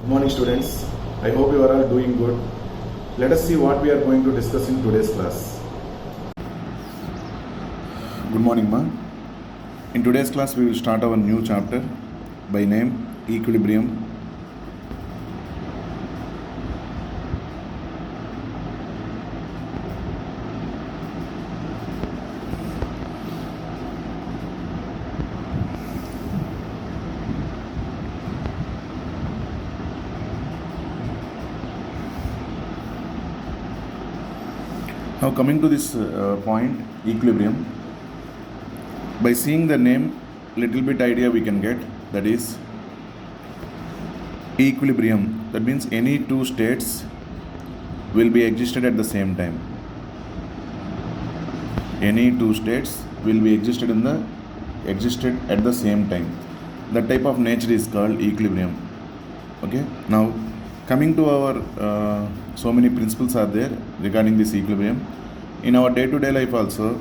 Good morning, students. I hope you are all doing good. Let us see what we are going to discuss in today's class. Good morning, ma. In today's class, we will start our new chapter by name Equilibrium. Now coming to this point, equilibrium, by seeing the name, little bit idea we can get, that is equilibrium. That means any two states will be existed at the same time. Any two states will be existed at the same time. That type of nature is called equilibrium. Okay. Now coming to our so many principles are there regarding this equilibrium. In our day-to-day life also,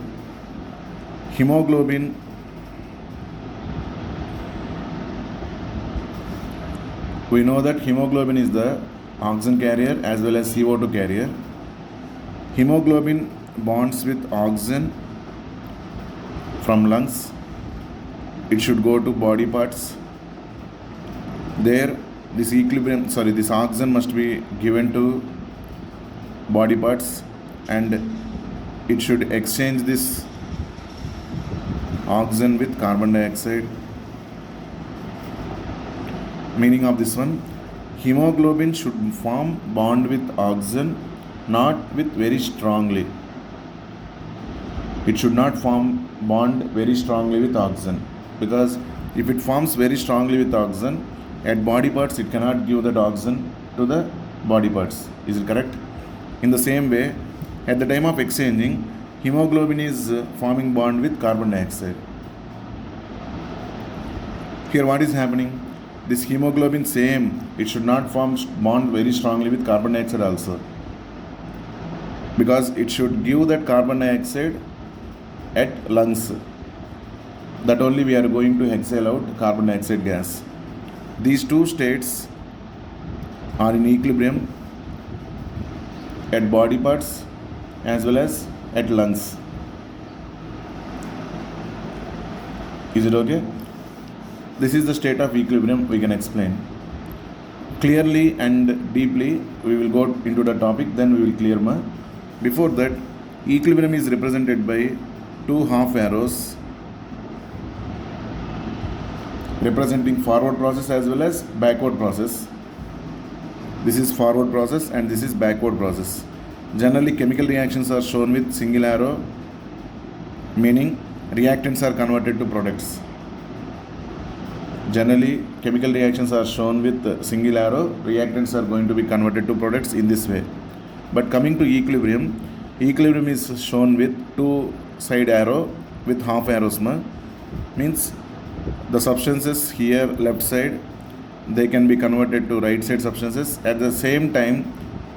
hemoglobin we know that hemoglobin is the oxygen carrier as well as CO2 carrier. Hemoglobin bonds with oxygen from lungs. It should go to body parts. There this oxygen must be given to body parts and it should exchange this oxygen with carbon dioxide. Meaning of this one, hemoglobin should form bond with oxygen, not with very strongly. It should not form bond very strongly with oxygen, because if it forms very strongly with oxygen, at body parts it cannot give that oxygen to the body parts. Is it correct? In the same way, at the time of exchanging, hemoglobin is forming bond with carbon dioxide. Here what is happening? This hemoglobin same, it should not form bond very strongly with carbon dioxide also, because it should give that carbon dioxide at lungs. That only we are going to exhale out carbon dioxide gas. These two states are in equilibrium at body parts as well as at lungs. Is it okay? This is the state of equilibrium we can explain. Clearly and deeply we will go into the topic, then we will clear ma. Before that, equilibrium is represented by two half arrows representing forward process as well as backward process. This is forward process and this is backward process. Generally, chemical reactions are shown with single arrow, meaning reactants are converted to products. Generally, chemical reactions are shown with single arrow, reactants are going to be converted to products in this way. But coming to equilibrium, equilibrium is shown with two side arrow with half arrows. Means the substances here left side, they can be converted to right side substances. At the same time,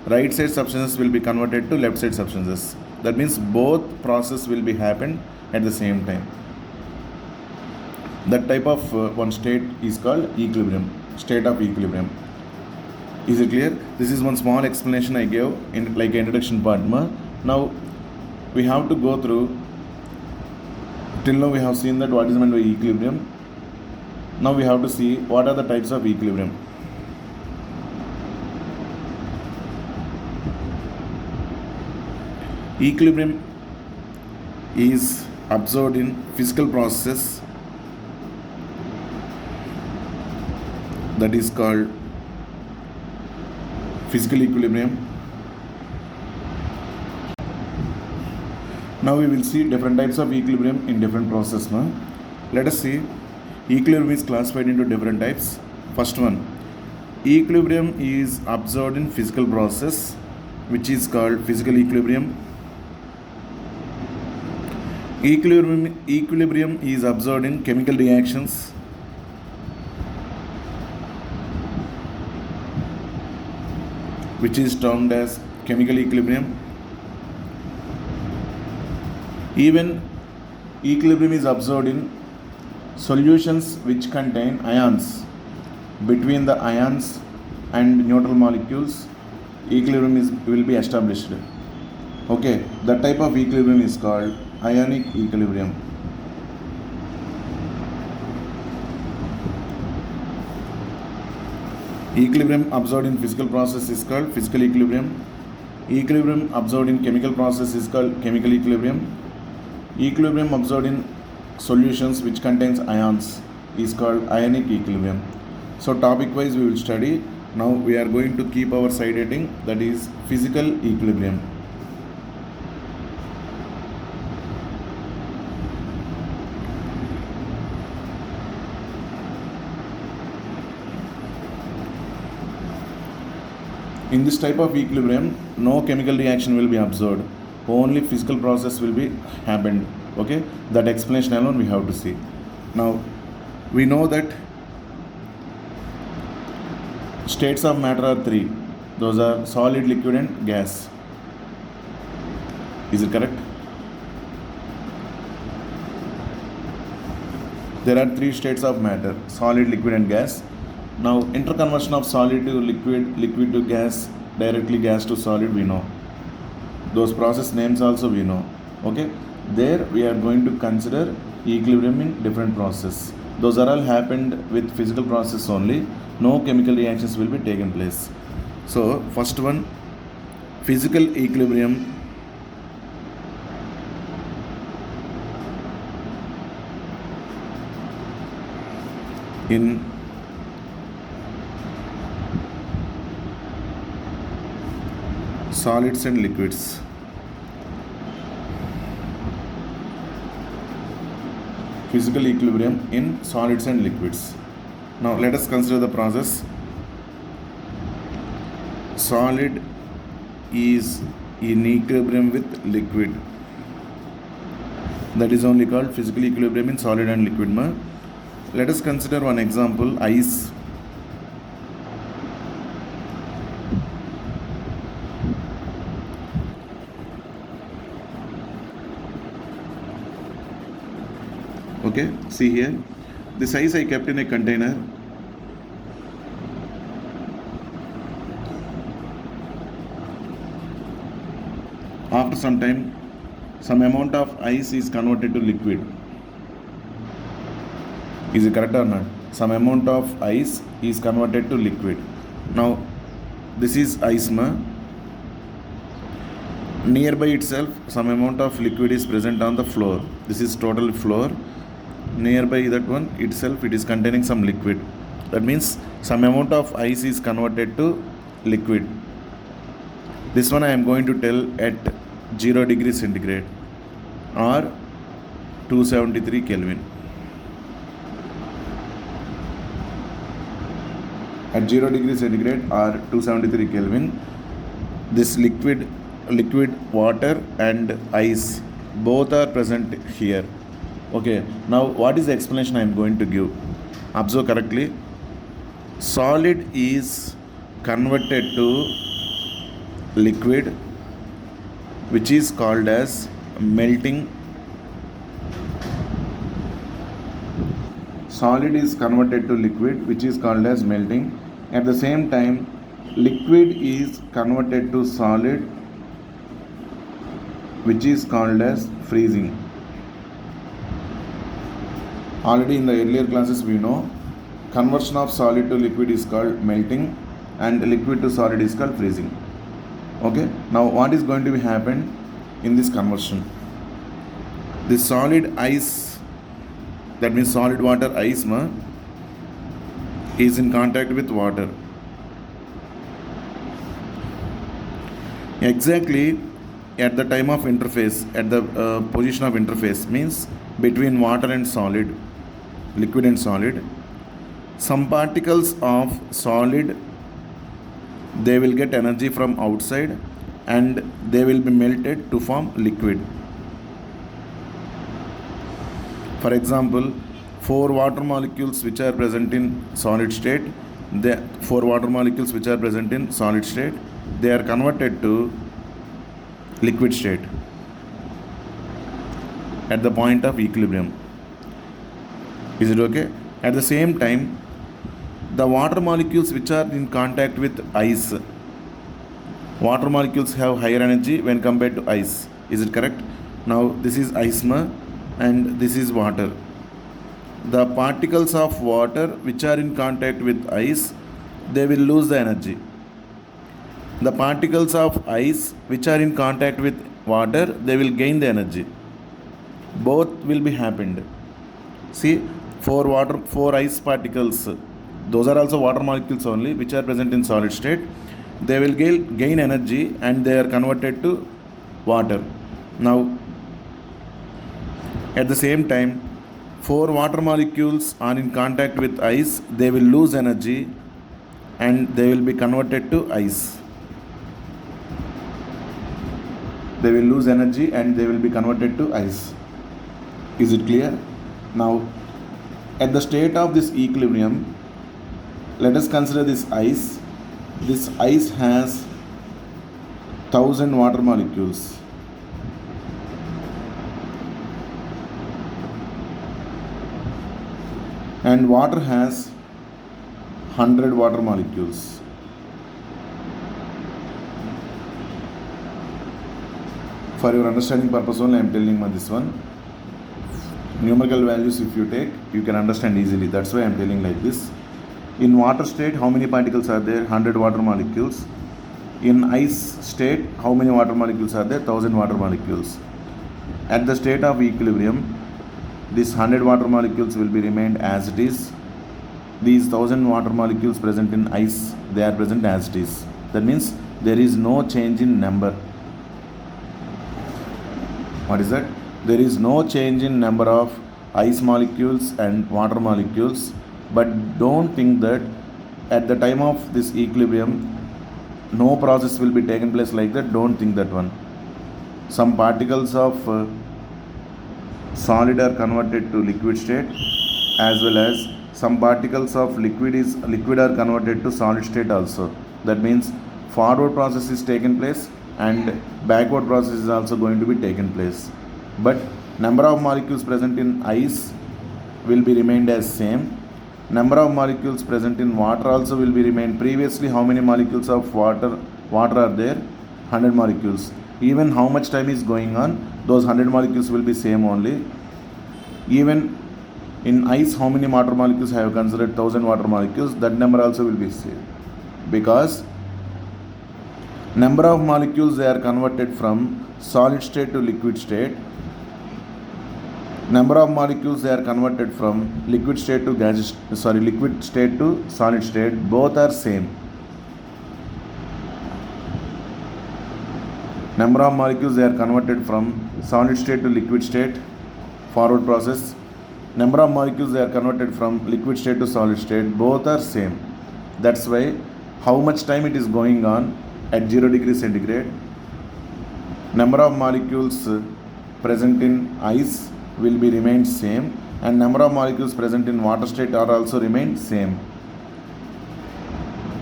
right side substances will be converted to left side substances. That means both process will be happen at the same time. That type of one state is called equilibrium, state of equilibrium. Is it clear? This is one small explanation I gave in like introduction part. Now we have to go through. Till now we have seen that what is meant by equilibrium. Now we have to see what are the types of equilibrium. Equilibrium is observed in physical processes, that is called physical equilibrium. Now we will see different types of equilibrium in different processes. Let us see. Equilibrium is classified into different types. First one, equilibrium is observed in physical process, which is called physical equilibrium. Equilibrium is observed in chemical reactions, which is termed as chemical equilibrium. Even equilibrium is observed in solutions which contain ions. Between the ions and neutral molecules, equilibrium will be established. Okay, that type of equilibrium is called ionic equilibrium. Equilibrium observed in physical process is called physical equilibrium. Equilibrium observed in chemical process is called chemical equilibrium. Equilibrium observed in solutions which contains ions is called ionic equilibrium. So topic wise we will study. Now we are going to keep our side heading, that is physical equilibrium. In this type of equilibrium, no chemical reaction will be observed. Only physical process will be happened. Okay, that explanation alone we have to see. Now, we know that states of matter are three. Those are solid, liquid, and gas. Is it correct? There are three states of matter: solid, liquid, and gas. Now, interconversion of solid to liquid, liquid to gas, directly gas to solid, we know. Those process names also we know. Okay, there we are going to consider equilibrium in different process. Those are all happened with physical process only. No chemical reactions will be taken place. So, first one, physical equilibrium. In solids and liquids. Physical equilibrium in solids and liquids. Now let us consider the process. Solid is in equilibrium with liquid. That is only called physical equilibrium in solid and liquid. Let us consider one example, ice. Okay, see here, this ice I kept in a container. After some time, some amount of ice is converted to liquid. Is it correct or not? Some amount of ice is converted to liquid. Now, this is ice. Nearby itself, some amount of liquid is present on the floor. This is total floor. Nearby that one itself, it is containing some liquid. That means some amount of ice is converted to liquid. This one I am going to tell at 0 degrees centigrade or 273 Kelvin. At 0 degrees centigrade or 273 Kelvin, this liquid water and ice both are present here. Okay, now what is the explanation I am going to give? Observe correctly. Solid is converted to liquid, which is called as melting. Solid is converted to liquid, which is called as melting. At the same time, liquid is converted to solid, which is called as freezing. Already in the earlier classes we know conversion of solid to liquid is called melting and liquid to solid is called freezing. Okay, now what is going to be happen in this conversion? This solid ice, that means solid water ice is in contact with water. Exactly at the time of interface, at the position of interface, means between water and solid, liquid and solid, some particles of solid, they will get energy from outside and they will be melted to form liquid. For example, 4 water molecules which are present in solid state, they are converted to liquid state at the point of equilibrium. Is it okay? At the same time, The water molecules which are in contact with ice, water molecules have higher energy when compared to ice. Is it correct? Now this is ice and this is water. The particles of water which are in contact with ice, they will lose the energy. The particles of ice which are in contact with water, they will gain the energy. Both will be happened. See, four ice particles, those are also water molecules only, which are present in solid state. They will gain energy and they are converted to water. Now, at the same time, four water molecules are in contact with ice, they will lose energy and they will be converted to ice. They will lose energy and they will be converted to ice. Is it clear? Now, at the state of this equilibrium, let us consider this ice. This ice has 1000 water molecules. And water has 100 water molecules. For your understanding purpose only, I am telling you this one. Numerical values if you take, you can understand easily. That's why I am telling like this. In water state, how many particles are there? 100 water molecules. In ice state, how many water molecules are there? 1000 water molecules. At the state of equilibrium, these 100 water molecules will be remained as it is. These 1000 water molecules present in ice, they are present as it is. That means there is no change in number. What is that? There is no change in number of ice molecules and water molecules. But don't think that at the time of this equilibrium, no process will be taken place like that. Don't think that one. Some particles of solid are converted to liquid state, as well as some particles of liquid are converted to solid state also. That means forward process is taken place and backward process is also going to be taken place. But number of molecules present in ice will be remained as same. Number of molecules present in water also will be remained. Previously, how many molecules of water are there? 100 molecules. Even how much time is going on, those 100 molecules will be same only. Even in ice, how many water molecules I have considered? 1000 water molecules. That number also will be same. Because number of molecules, they are converted from solid state to liquid state. Number of molecules, they are converted from liquid state to liquid state to solid state. Both are same. Number of molecules, they are converted from solid state to liquid state, forward process. Number of molecules, they are converted from liquid state to solid state. Both are same. That's why how much time it is going on at 0 degrees centigrade. Number of molecules present in ice will be remained same, and number of molecules present in water state are also remained same.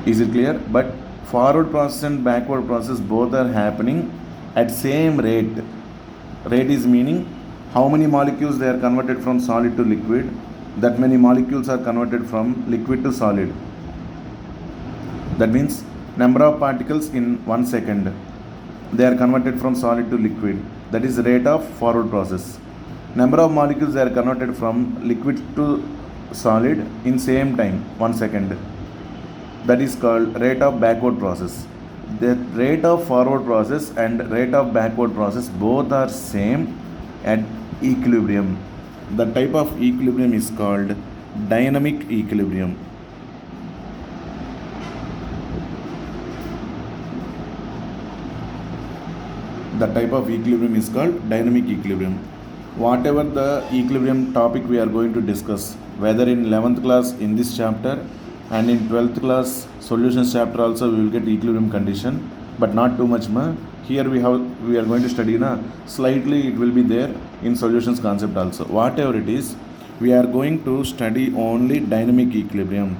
Is it clear? But forward process and backward process both are happening at same rate. Rate is meaning how many molecules they are converted from solid to liquid, that many molecules are converted from liquid to solid. That means number of particles in 1 second, they are converted from solid to liquid. That is rate of forward process. Number of molecules, they are converted from liquid to solid in same time, 1 second. That is called rate of backward process. The rate of forward process and rate of backward process both are same at equilibrium. The type of equilibrium is called dynamic equilibrium. The type of equilibrium is called dynamic equilibrium. Whatever the equilibrium topic we are going to discuss, whether in 11th class in this chapter and in 12th class solutions chapter also we will get equilibrium condition, but not too much. Here we are going to study slightly it will be there in solutions concept also. Whatever it is, we are going to study only dynamic equilibrium.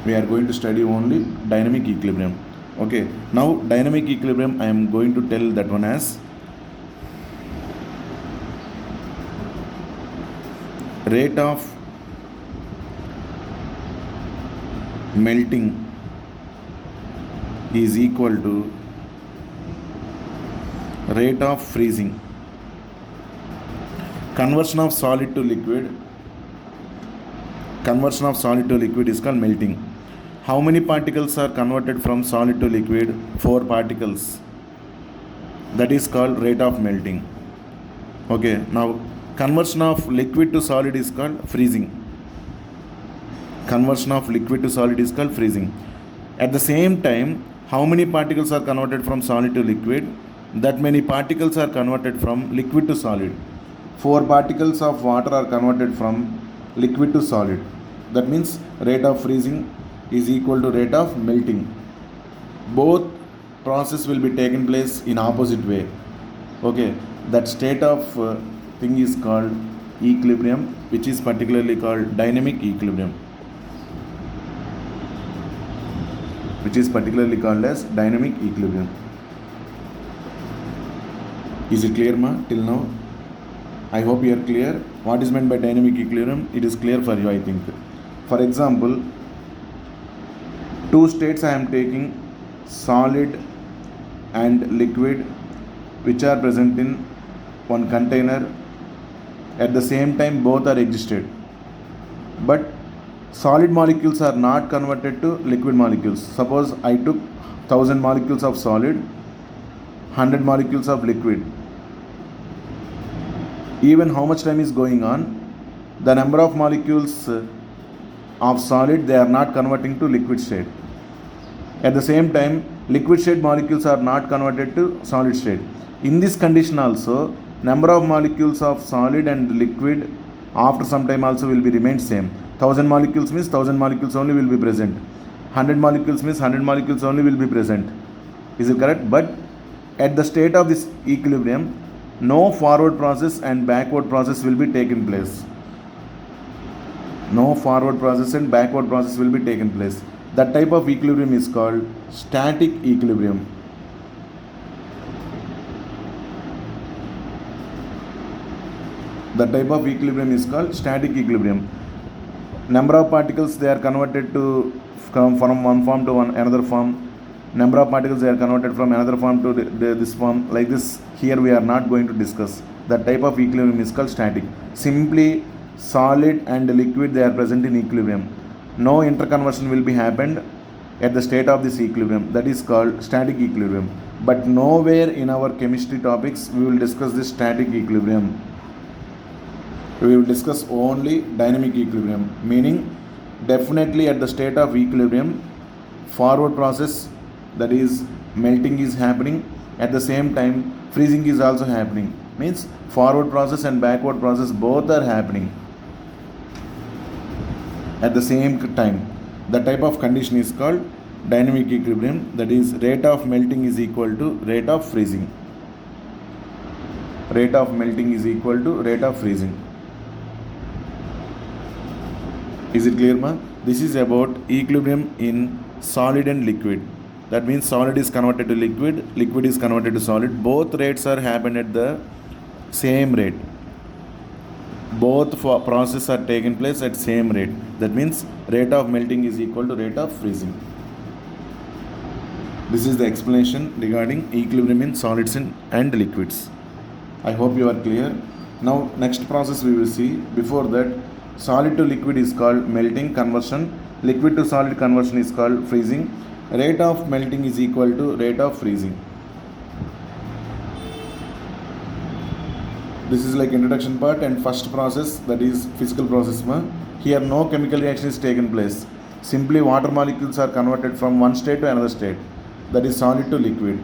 We are going to study only dynamic equilibrium. Okay, now dynamic equilibrium I am going to tell that one as rate of melting is equal to rate of freezing. Conversion of solid to liquid is called melting. How many particles are converted from solid to liquid? 4 particles. That is called rate of melting. Okay, now conversion of liquid to solid is called freezing. Conversion of liquid to solid is called freezing. At the same time, how many particles are converted from solid to liquid? That many particles are converted from liquid to solid. 4 particles of water are converted from liquid to solid. That means rate of freezing is equal to rate of melting. Both process will be taken place in opposite way. Okay, that state of thing is called equilibrium, which is particularly called dynamic equilibrium. Which is particularly called as dynamic equilibrium. Is it clear, ma, till now? I hope you are clear. What is meant by dynamic equilibrium? It is clear for you, I think. For example, 2 states I am taking, solid and liquid, which are present in one container. At the same time, both are existed. But solid molecules are not converted to liquid molecules. Suppose I took 1000 molecules of solid, 100 molecules of liquid. Even how much time is going on, the number of molecules of solid, they are not converting to liquid state. At the same time, liquid state molecules are not converted to solid state. In this condition also, number of molecules of solid and liquid after some time also will be remain same. 1000 molecules means 1000 molecules only will be present. 100 molecules means 100 molecules only will be present. Is it correct? But at the state of this equilibrium, no forward process and backward process will be taken place. No forward process and backward process will be taken place. That type of equilibrium is called static equilibrium. That type of equilibrium is called static equilibrium. Number of particles, they are converted to from one form to another form. Number of particles, they are converted from another form to this form. Like this, here we are not going to discuss. That type of equilibrium is called static. Simply solid and liquid, they are present in equilibrium. No interconversion will be happened at the state of this equilibrium. That is called static equilibrium. But nowhere in our chemistry topics we will discuss this static equilibrium. We will discuss only dynamic equilibrium, meaning definitely at the state of equilibrium, forward process, that is melting, is happening. At the same time, freezing is also happening. Means forward process and backward process both are happening at the same time. The type of condition is called dynamic equilibrium, that is rate of melting is equal to rate of freezing. Rate of melting is equal to rate of freezing. Is it clear, ma? This is about equilibrium in solid and liquid. That means solid is converted to liquid, liquid is converted to solid. Both rates are happening at the same rate. Both processes are taking place at same rate. That means rate of melting is equal to rate of freezing. This is the explanation regarding equilibrium in solids and liquids. I hope you are clear. Now next process we will see. Before that, solid to liquid is called melting conversion. Liquid to solid conversion is called freezing. Rate of melting is equal to rate of freezing. This is like introduction part and first process, that is physical process. Here no chemical reaction is taken place. Simply water molecules are converted from one state to another state, that is solid to liquid.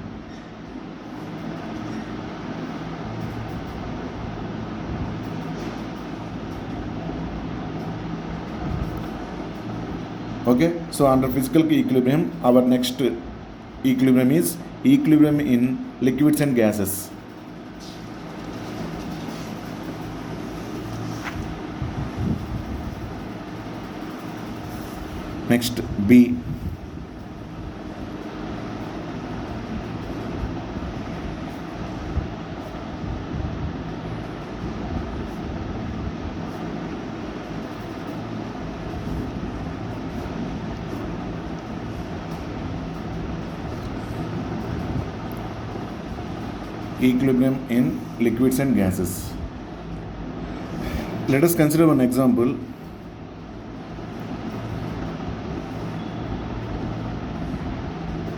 Okay, so under physical equilibrium, our next equilibrium is equilibrium in liquids and gases. Next, B. equilibrium in liquids and gases. Let us consider one example.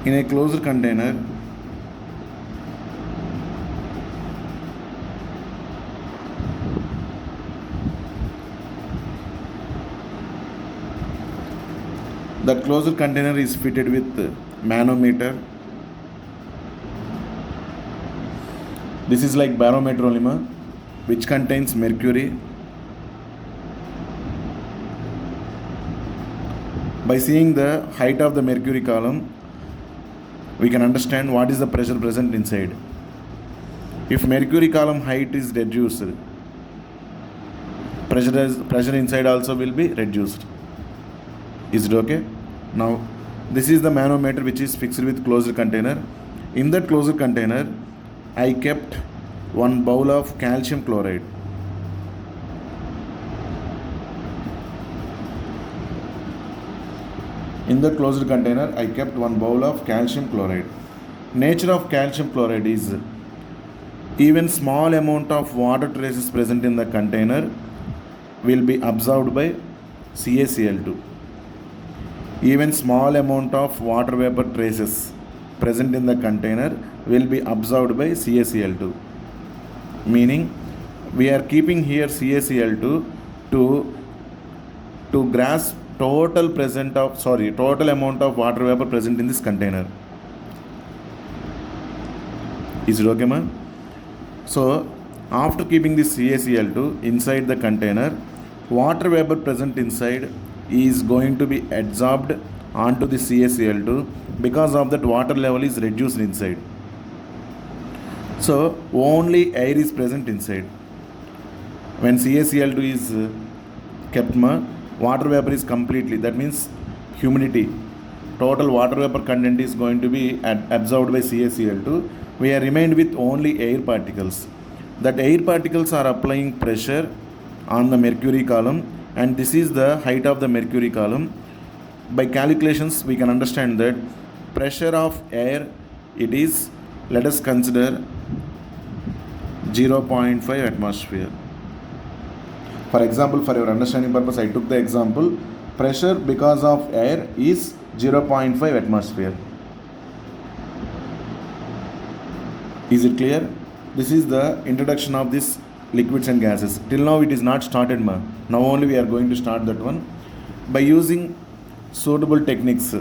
In a closed container, that closed container is fitted with manometer. This is like barometer only, which contains mercury. By seeing the height of the mercury column, we can understand what is the pressure present inside. If mercury column height is reduced, pressure inside also will be reduced. Is it okay? Now, this is the manometer which is fixed with closed container. In that closed container, I kept one bowl of calcium chloride. In the closed container, I kept one bowl of calcium chloride. Nature of calcium chloride is even small amount of water traces present in the container will be absorbed by CaCl2. Even small amount of water vapor traces present in the container will be absorbed by CaCl2. Meaning, we are keeping here CaCl2 to grasp total amount of water vapor present in this container. Is it okay, man? So, after keeping this CaCl2 inside the container, water vapor present inside is going to be adsorbed onto the CaCl2. Because of that, water level is reduced inside. So, only air is present inside. When CaCl2 is kept, water vapor is completely, that means humidity, total water vapor content is going to be absorbed by CaCl2. We are remained with only air particles. That air particles are applying pressure on the mercury column, and this is the height of the mercury column. By calculations, we can understand that pressure of air, it is, let us consider 0.5 atmosphere. For example, for your understanding purpose, I took the example, pressure because of air is 0.5 atmosphere. Is it clear? This is the introduction of this liquids and gases. Till now it is not started, Now only we are going to start that one. By using suitable techniques,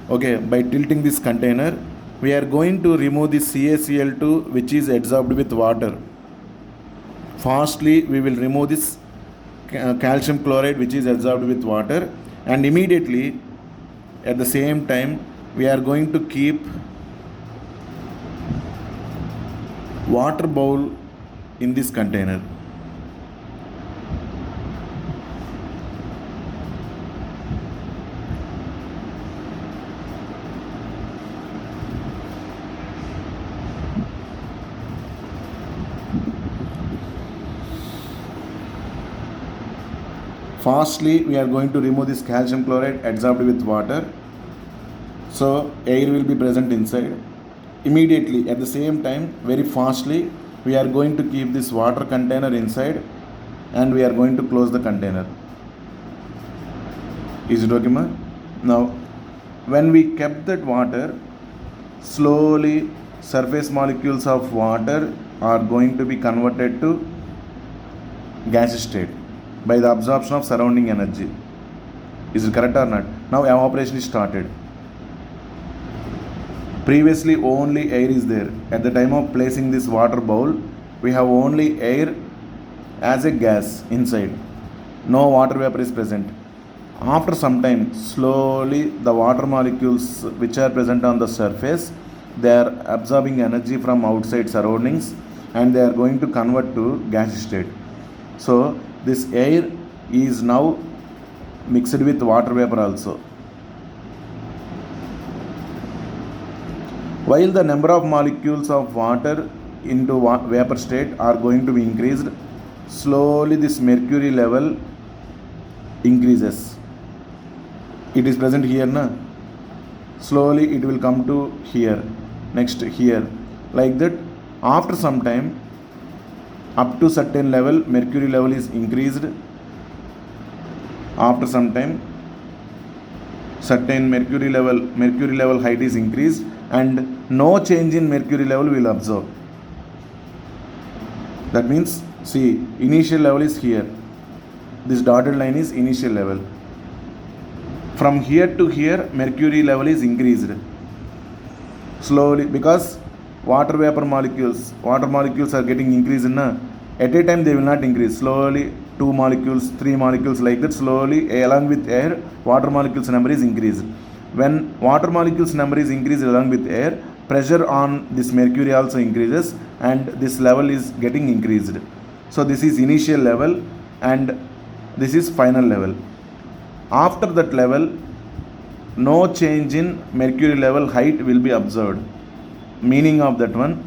by tilting this container, we are going to remove the CaCl2 which is adsorbed with water. Fastly we will remove this calcium chloride which is adsorbed with water, and immediately at the same time we are going to keep water bowl in this container. Fastly we are going to remove this calcium chloride adsorbed with water, so air will be present inside. Immediately at the same time, very fastly we are going to keep this water container inside, and we are going to close the container. Is it okay, ma? Now, when we kept that water, slowly surface molecules of water are going to be converted to gas state by the absorption of surrounding energy. Is it correct or not? Now evaporation is started. Previously only air is there. At the time of placing this water bowl, we have only air as a gas inside. No water vapor is present. After some time, slowly the water molecules which are present on the surface, they are absorbing energy from outside surroundings, and they are going to convert to gas state. So this air is now mixed with water vapor also. While the number of molecules of water into vapor state are going to be increased, slowly this mercury level increases. It is present here, na? Slowly it will come to here, next here. Like that, After some time, up to certain level, mercury level is increased. After some time, certain mercury level height is increased, and no change in mercury level will observe. That means, see, initial level is here. This dotted line is initial level. From here to here, mercury level is increased slowly, because water molecules are getting increased at a time. They will not increase slowly. 2 molecules, 3 molecules, like that. Slowly, along with air, water molecules number is increased. When water molecules number is increased along with air, pressure on this mercury also increases, and this level is getting increased. So this is initial level, and this is final level. After that level, no change in mercury level height will be observed. Meaning of that one,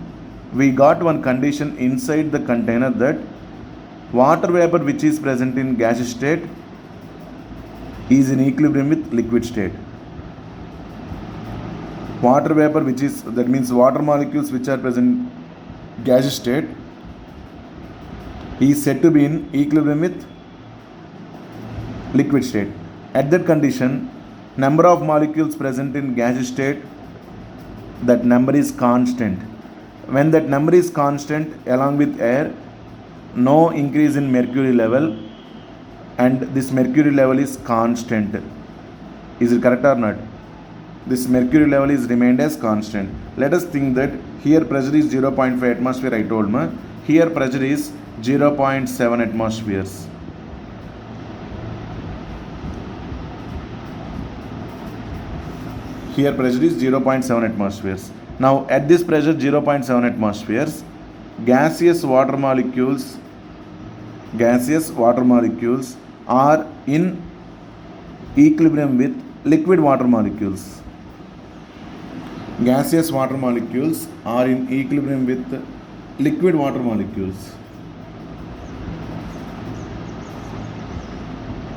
we got one condition inside the container, that water vapor which is present in gaseous state is in equilibrium with liquid state. Water vapor that means water molecules which are present in gaseous state is said to be in equilibrium with liquid state. At that condition, number of molecules present in gaseous state, that number is constant. When that number is constant along with air, no increase in mercury level, and this mercury level is constant. Is it correct or not? This mercury level is remained as constant. Let us think that here pressure is 0.5 atmosphere, I told ma. Here pressure is 0.7 atmospheres. Here pressure is 0.7 atmospheres. Now at this pressure 0.7 atmospheres, gaseous water molecules are in equilibrium with liquid water molecules. Gaseous water molecules are in equilibrium with liquid water molecules.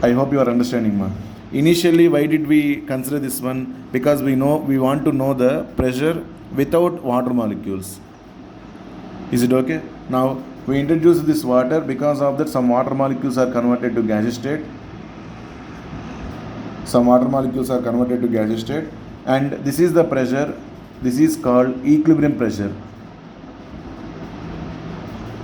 I hope you are understanding, ma. Initially, why did we consider this one? Because we want to know the pressure without water molecules. Is it okay? Now we introduce this water. Because of that, some water molecules are converted to gaseous state. And this is the pressure. This is called equilibrium pressure.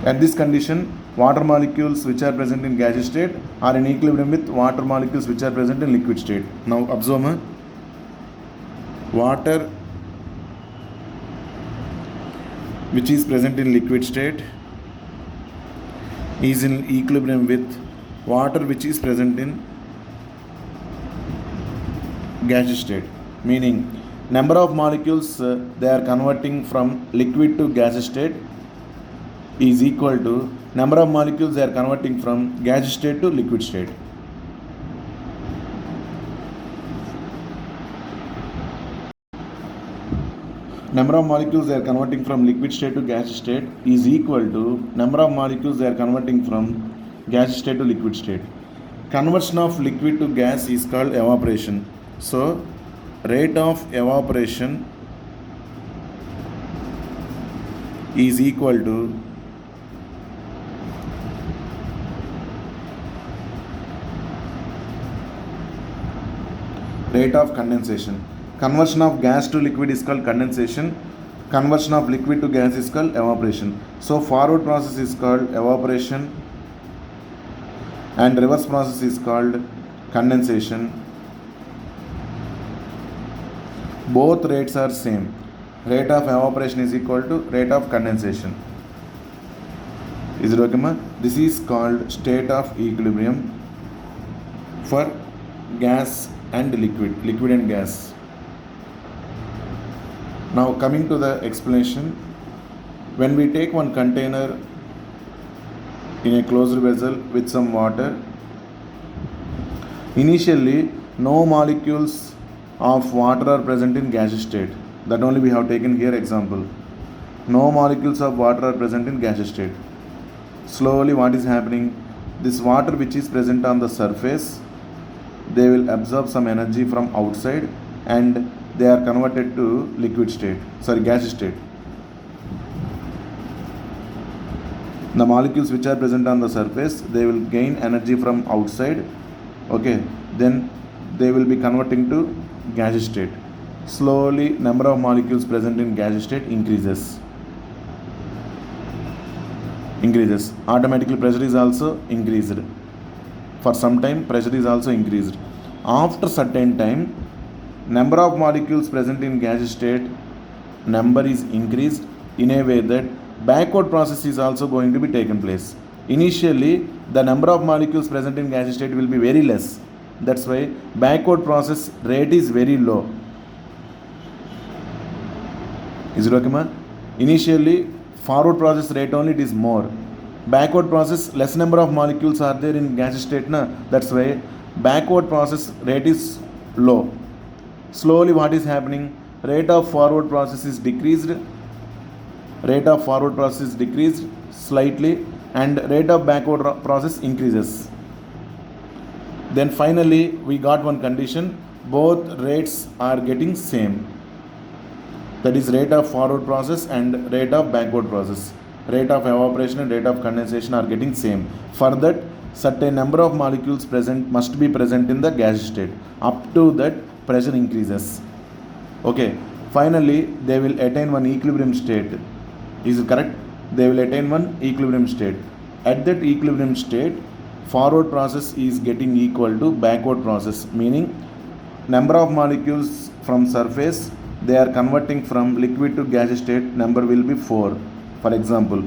At this condition, water molecules which are present in gaseous state are in equilibrium with water molecules which are present in liquid state. Now observe, water which is present in liquid state is in equilibrium with water which is present in gaseous state. Meaning, number of molecules they are converting from liquid to gaseous state is equal to number of molecules they are converting from gaseous state to liquid state. Number of molecules they are converting from liquid state to gaseous state is equal to number of molecules they are converting from gaseous state to liquid state. Conversion of liquid to gas is called evaporation. So rate of evaporation is equal to rate of condensation. Conversion of gas to liquid is called condensation. Conversion of liquid to gas is called evaporation. So forward process is called evaporation and reverse process is called condensation. Both rates are same. Rate of evaporation is equal to rate of condensation. Is it okay, ma? This is called state of equilibrium for gas and liquid and gas. Now coming to the explanation, when we take one container in a closed vessel with some water, initially no molecules of water are present in gaseous state. That only we have taken here example. No molecules of water are present in gaseous state. Slowly what is happening? This water which is present on the surface, they will absorb some energy from outside and they are converted to gaseous state. The molecules which are present on the surface, they will gain energy from outside, okay, then they will be converting to gaseous state. Slowly number of molecules present in gaseous state increases. Automatically pressure is also increased. For some time pressure is also increased. After certain time, number of molecules present in gaseous state number is increased in a way that backward process is also going to be taken place. Initially the number of molecules present in gaseous state will be very less. That's why backward process rate is very low. Is it okay, ma? Initially forward process rate only it is more. Backward process less number of molecules are there in gaseous state, na? That's why backward process rate is low. Slowly what is happening? Rate of forward process is decreased. Rate of forward process is decreased slightly, and rate of backward process increases. Then finally we got one condition, both rates are getting same. That is rate of forward process and rate of backward process. Rate of evaporation and rate of condensation are getting same. For that, certain number of molecules present must be present in the gaseous state. Up to that, pressure increases. Okay. Finally, they will attain one equilibrium state. Is it correct? They will attain one equilibrium state. At that equilibrium state, forward process is getting equal to backward process, meaning number of molecules from surface, they are converting from liquid to gaseous state, number will be 4, for example.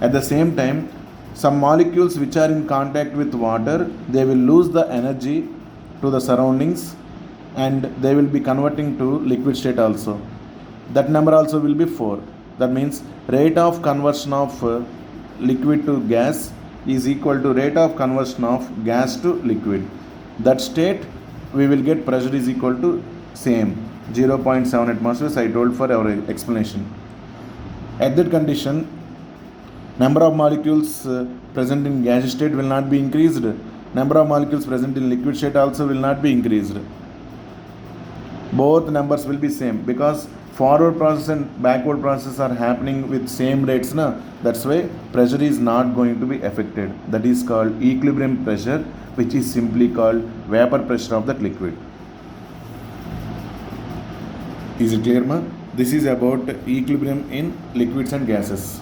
At the same time, some molecules which are in contact with water, they will lose the energy to the surroundings and they will be converting to liquid state also. That number also will be 4. That means rate of conversion of liquid to gas is equal to rate of conversion of gas to liquid. That state we will get pressure is equal to same 0.7 atmospheres I told for our explanation. At that condition, number of molecules present in gaseous state will not be increased. Number of molecules present in liquid state also will not be increased. Both numbers will be same because forward process and backward process are happening with same rates, na? That's why pressure is not going to be affected. That is called equilibrium pressure, which is simply called vapor pressure of that liquid. Is it clear, ma? This is about equilibrium in liquids and gases.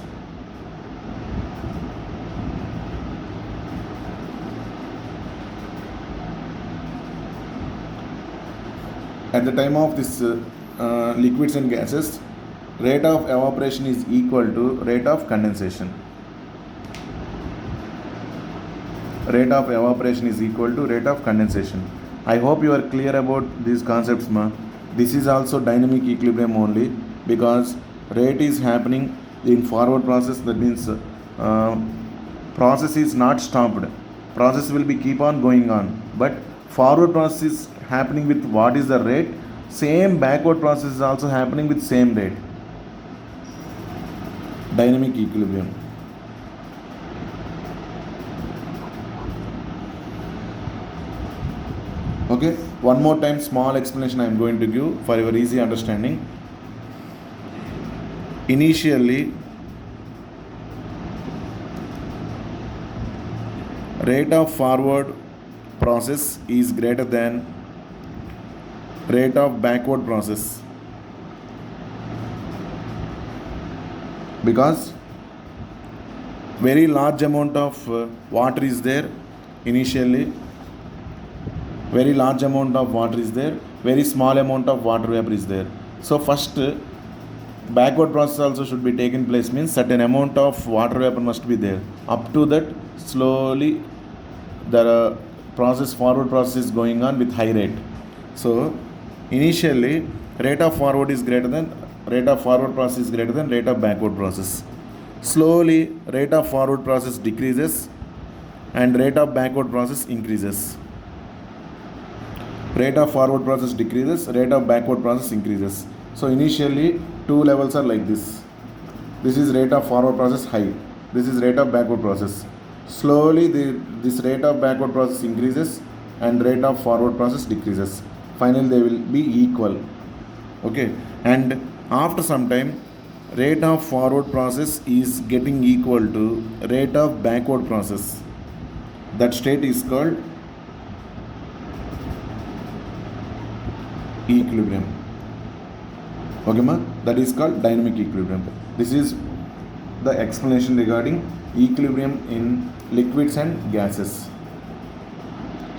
At the time of this liquids and gases, rate of evaporation is equal to rate of condensation. Rate of evaporation is equal to rate of condensation. I hope you are clear about these concepts, ma. This is also dynamic equilibrium only because rate is happening in forward process. That means process is not stopped. Process will be keep on going on. But forward process is happening with what is the rate, same backward process is also happening with same rate. Dynamic equilibrium. Okay, one more time small explanation I am going to give for your easy understanding. Initially, rate of forward process is greater than rate of backward process because very large amount of water is there initially, very large amount of water is there, very small amount of water vapor is there. So first backward process also should be taken place, means certain amount of water vapor must be there. Up to that, slowly the forward process is going on with high rate. So initially rate of forward is greater than rate of forward process is greater than rate of backward process. Slowly rate of forward process decreases and rate of backward process increases. Rate of forward process decreases, rate of backward process increases. So initially two levels are like this. This is rate of forward process high. This is rate of backward process. Slowly this rate of backward process increases and rate of forward process decreases. Finally they will be equal. Okay, and after some time rate of forward process is getting equal to rate of backward process. That state is called equilibrium. Okay ma? That is called dynamic equilibrium. This is the explanation regarding equilibrium in liquids and gases.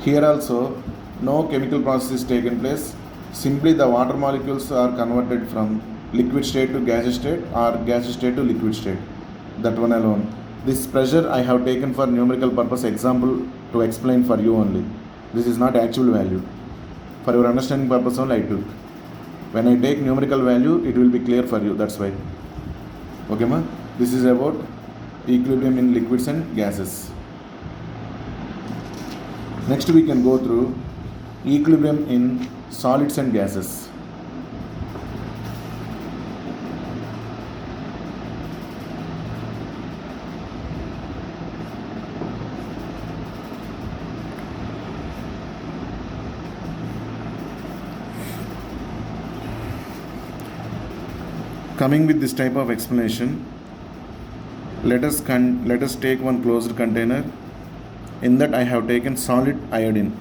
Here also no chemical process is taken place. Simply the water molecules are converted from liquid state to gaseous state or gaseous state to liquid state. That one alone. This pressure I have taken for numerical purpose example to explain for you only. This is not actual value. For your understanding purpose only I took. When I take numerical value, it will be clear for you. That's why. Okay ma? This is about equilibrium in liquids and gases. Next we can go through equilibrium in solids and gases. Coming with this type of explanation, let us take one closed container. In that I have taken solid iodine.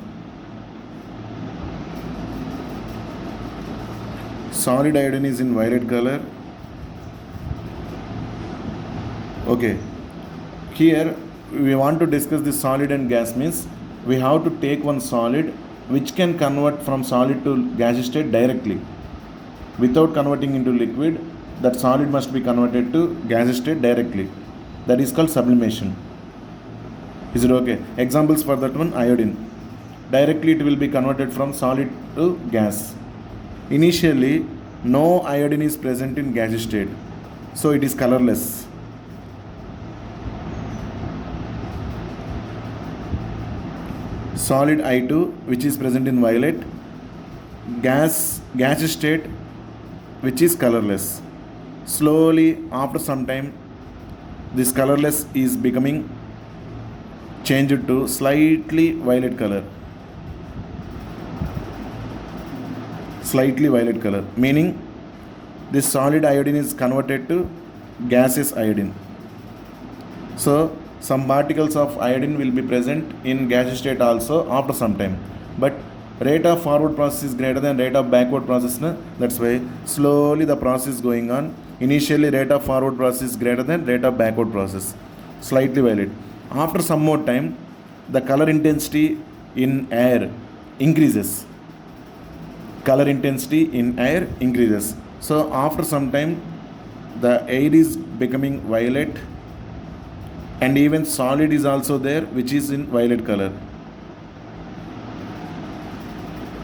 Solid iodine is in violet color. Okay. Here we want to discuss the solid and gas, means we have to take one solid which can convert from solid to gaseous state directly. Without converting into liquid, that solid must be converted to gaseous state directly. That is called sublimation. Is it okay? Examples for that one, iodine. Directly it will be converted from solid to gas. Initially, no iodine is present in gaseous state, so it is colorless. Solid I2 which is present in violet, gaseous state which is colorless. Slowly after some time this colorless is becoming changed to slightly violet color. Slightly violet color, meaning this solid iodine is converted to gaseous iodine. So some particles of iodine will be present in gaseous state also after some time. But rate of forward process is greater than rate of backward process. That's why slowly the process is going on. Initially rate of forward process is greater than rate of backward process. Slightly violet. After some more time, the color intensity in air increases. Color intensity in air increases. So after some time, the air is becoming violet, and even solid is also there, which is in violet color.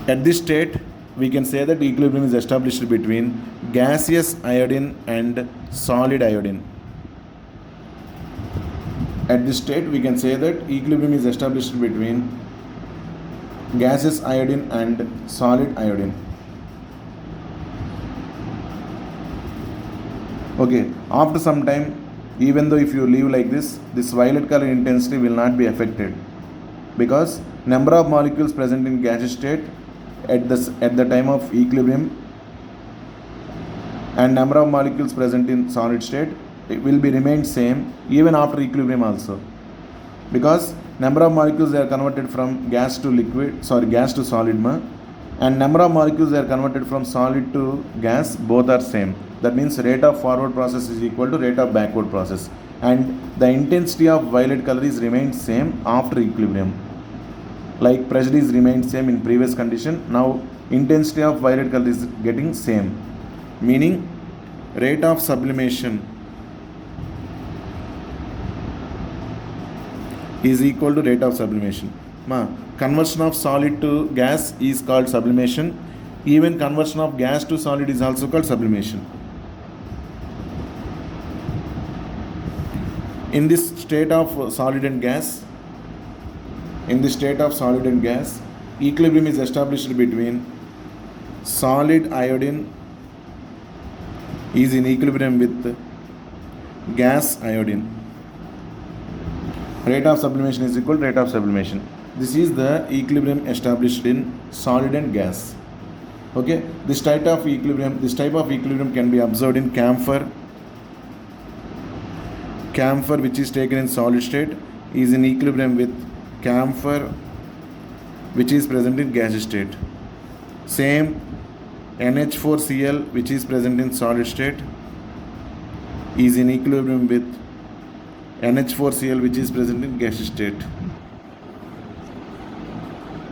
At this state, we can say that equilibrium is established between gaseous iodine and solid iodine. At this state, we can say that equilibrium is established between gaseous iodine and solid iodine. Okay, after some time, even though if you leave like this violet color intensity will not be affected, because number of molecules present in gaseous state at the time of equilibrium and number of molecules present in solid state, it will be remained same even after equilibrium also, because number of molecules they are converted from gas to solid, and number of molecules they are converted from solid to gas, both are same. That means rate of forward process is equal to rate of backward process, and the intensity of violet color is remained same after equilibrium. Like pressure is remained same in previous condition, now intensity of violet color is getting same, meaning rate of sublimation is equal to rate of sublimation. Conversion of solid to gas is called sublimation. Even conversion of gas to solid is also called sublimation. In this state of solid and gas, equilibrium is established between solid iodine is in equilibrium with gas iodine. Rate of sublimation is equal to rate of sublimation. This is the equilibrium established in solid and gas. Okay, this type of equilibrium can be observed in camphor, camphor which is taken in solid state is in equilibrium with camphor which is present in gas state. Same NH4Cl which is present in solid state is in equilibrium with NH4Cl which is present in gas state.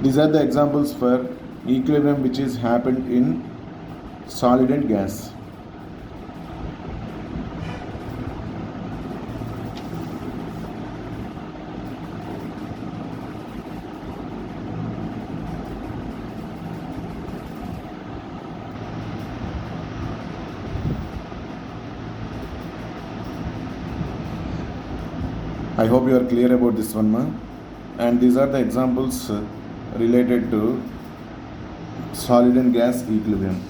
These are the examples for equilibrium which is happened in solid and gas. I hope you are clear about this one, ma. And these are the examples related to solid and gas equilibrium.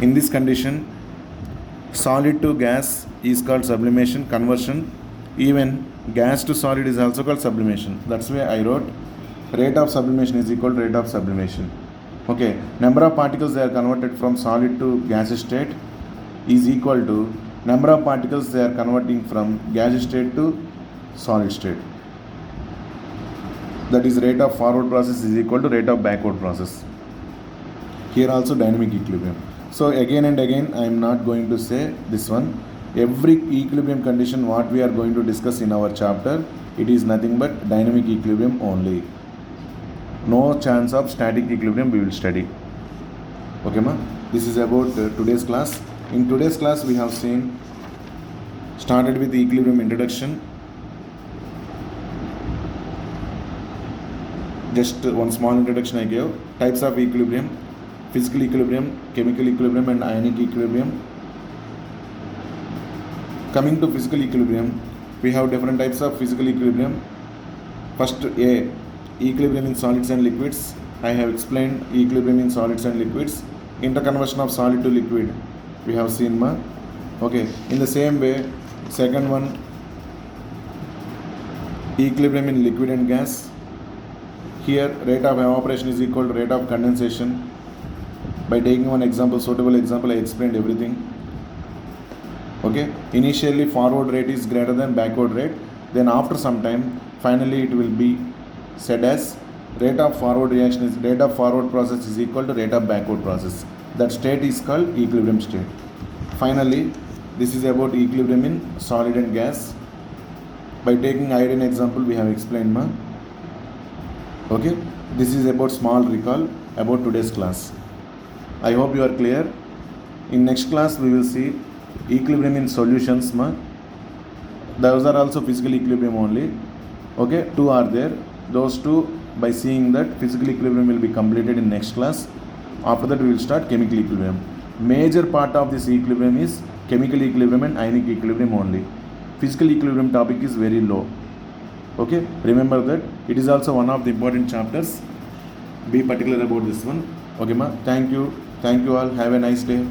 In this condition, solid to gas is called sublimation, conversion. Even gas to solid is also called sublimation. That's why I wrote rate of sublimation is equal to rate of sublimation. Okay, number of particles they are converted from solid to gas state is equal to number of particles they are converting from gas state to solid state. That is rate of forward process is equal to rate of backward process. Here also dynamic equilibrium. So again and again I am not going to say this one. Every equilibrium condition what we are going to discuss in our chapter, it is nothing but dynamic equilibrium only. No chance of static equilibrium we will study. Okay ma? This is about today's class. In today's class we have seen, started with equilibrium introduction. Just one small introduction I gave. Types of equilibrium: physical equilibrium, chemical equilibrium and ionic equilibrium. Coming to physical equilibrium, we have different types of physical equilibrium. First, A, equilibrium in solids and liquids. I have explained equilibrium in solids and liquids. Interconversion of solid to liquid, we have seen ma. Okay, in the same way, second one, equilibrium in liquid and gas. Here, rate of evaporation is equal to rate of condensation. By taking one example, suitable example, I explained everything. Okay, initially forward rate is greater than backward rate, then after some time finally it will be said as rate of forward reaction is rate of forward process is equal to rate of backward process. That state is called equilibrium state. Finally, this is about equilibrium in solid and gas. By taking iodine example we have explained ma. Okay, this is about small recall about today's class. I hope you are clear. In next class we will see equilibrium in solutions ma. Those are also physical equilibrium only. Okay, two are there. Those two, by seeing that, physical equilibrium will be completed in next class. After that we will start chemical equilibrium. Major part of this equilibrium is chemical equilibrium and ionic equilibrium only. Physical equilibrium topic is very low. Okay, remember that it is also one of the important chapters. Be particular about this one. Okay ma, thank you all, have a nice day.